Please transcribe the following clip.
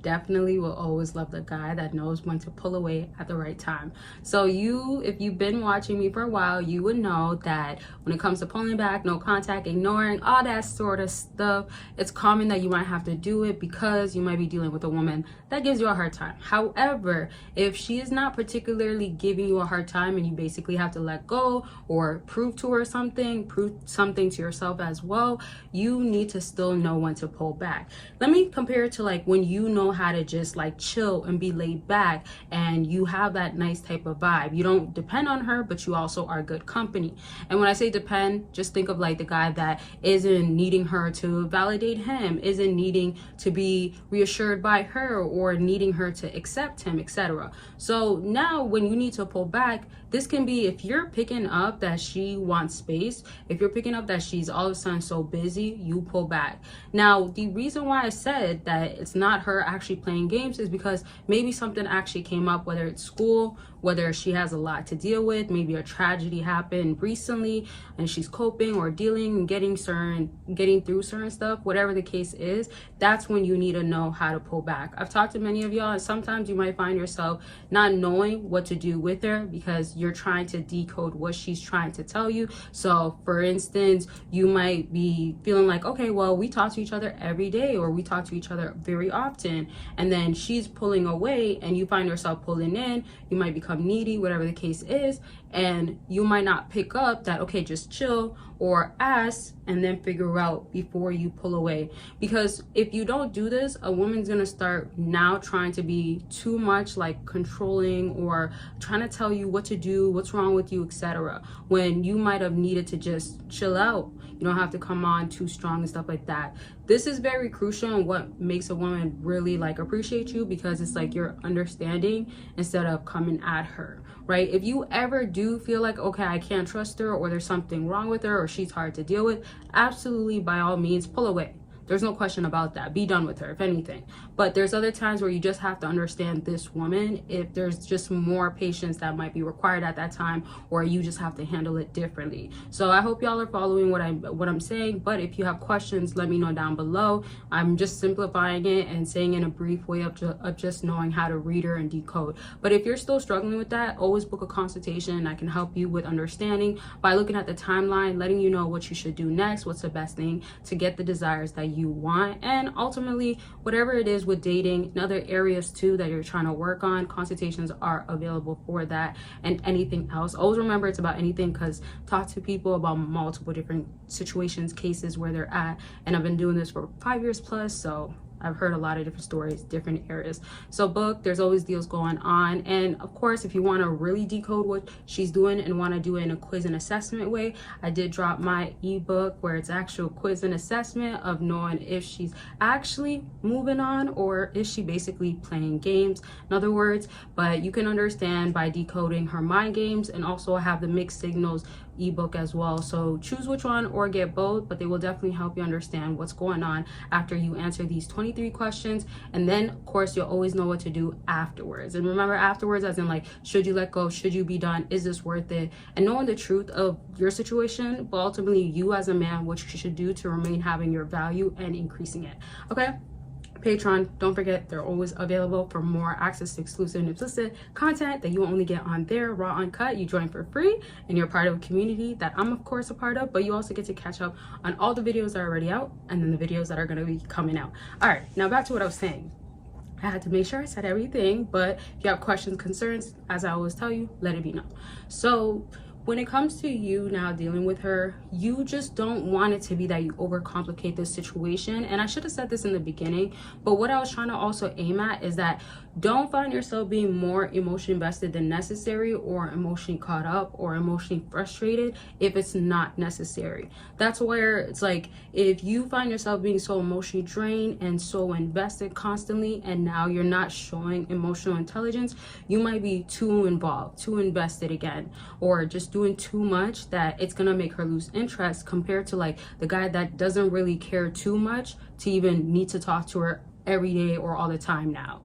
definitely will always love the guy that knows when to pull away at the right time. So if you've been watching me for a while, you would know that when it comes to pulling back, no contact, ignoring, all that sort of stuff, it's common that you might have to do it because you might be dealing with a woman that gives you a hard time. However, if she is not particularly giving you a hard time and you basically have to let go or prove to her something, prove something to yourself as well, you need to still know when to pull back. Let me compare it to like when you know how to just like chill and be laid back and you have that nice type of vibe. You don't depend on her, but you also are good company. And when I say depend, just think of like the guy that isn't needing her to validate him, isn't needing to be reassured by her or needing her to accept him, etc. So now when you need to pull back, this can be if you're picking up that she wants space, if you're picking up that she's all of a sudden so busy, you pull back. Now, the reason why I said that it's not her actually playing games is because maybe something actually came up, whether it's school, whether she has a lot to deal with, maybe a tragedy happened recently and she's coping or dealing and getting through certain stuff, whatever the case is, that's when you need to know how to pull back. I've talked to many of y'all and sometimes you might find yourself not knowing what to do with her because you're trying to decode what she's trying to tell you. So for instance, you might be feeling like, okay, well, we talk to each other every day or we talk to each other very often, and then she's pulling away and you find yourself pulling in. You might become needy, whatever the case is, and you might not pick up that, okay, just chill or ask and then figure out before you pull away. Because if you don't do this, a woman's gonna start now trying to be too much like controlling or trying to tell you what to do, what's wrong with you, etc. when you might have needed to just chill out. You don't have to come on too strong and stuff like that. This is very crucial and what makes a woman really like appreciate you, because it's like you're understanding instead of coming at her, right? If you ever do feel like, okay, I can't trust her or there's something wrong with her or she's hard to deal with, absolutely, by all means, pull away. There's no question about that. Be done with her, if anything. But there's other times where you just have to understand this woman, if there's just more patience that might be required at that time, or you just have to handle it differently. So I hope y'all are following what I'm saying. But if you have questions, let me know down below. I'm just simplifying it and saying in a brief way of just knowing how to read her and decode. But if you're still struggling with that, always book a consultation. I can help you with understanding by looking at the timeline, letting you know what you should do next, what's the best thing to get the desires that you want, and ultimately whatever it is with dating and other areas too that you're trying to work on, consultations are available for that. And anything else, always remember it's about anything, because talk to people about multiple different situations, cases where they're at, and I've been doing this for 5 years plus, so I've heard a lot of different stories, different areas. So book, there's always deals going on. And of course, if you want to really decode what she's doing and want to do it in a quiz and assessment way, I did drop my ebook where it's actual quiz and assessment of knowing if she's actually moving on or is she basically playing games, in other words. But you can understand by decoding her mind games, and also have the mixed signals ebook as well. So choose which one or get both, but they will definitely help you understand what's going on after you answer these 23 questions. And then of course you'll always know what to do afterwards. And remember, afterwards as in like, should you let go, should you be done, is this worth it, and knowing the truth of your situation, but ultimately you as a man, what you should do to remain having your value and increasing it. Okay, Patreon, don't forget, they're always available for more access to exclusive and explicit content that you only get on there, raw, uncut. You join for free and you're part of a community that I'm of course a part of, but you also get to catch up on all the videos that are already out and then the videos that are going to be coming out. All right, now back to what I was saying. I had to make sure I said everything, but if you have questions, concerns, as I always tell you, let it be known. So when it comes to you now dealing with her, you just don't want it to be that you overcomplicate this situation. And I should have said this in the beginning, but what I was trying to also aim at is that don't find yourself being more emotionally invested than necessary, or emotionally caught up or emotionally frustrated if it's not necessary. That's where it's like, if you find yourself being so emotionally drained and so invested constantly, and now you're not showing emotional intelligence, you might be too involved, too invested again, or just doing too much that it's gonna make her lose interest, compared to like the guy that doesn't really care too much to even need to talk to her every day or all the time now.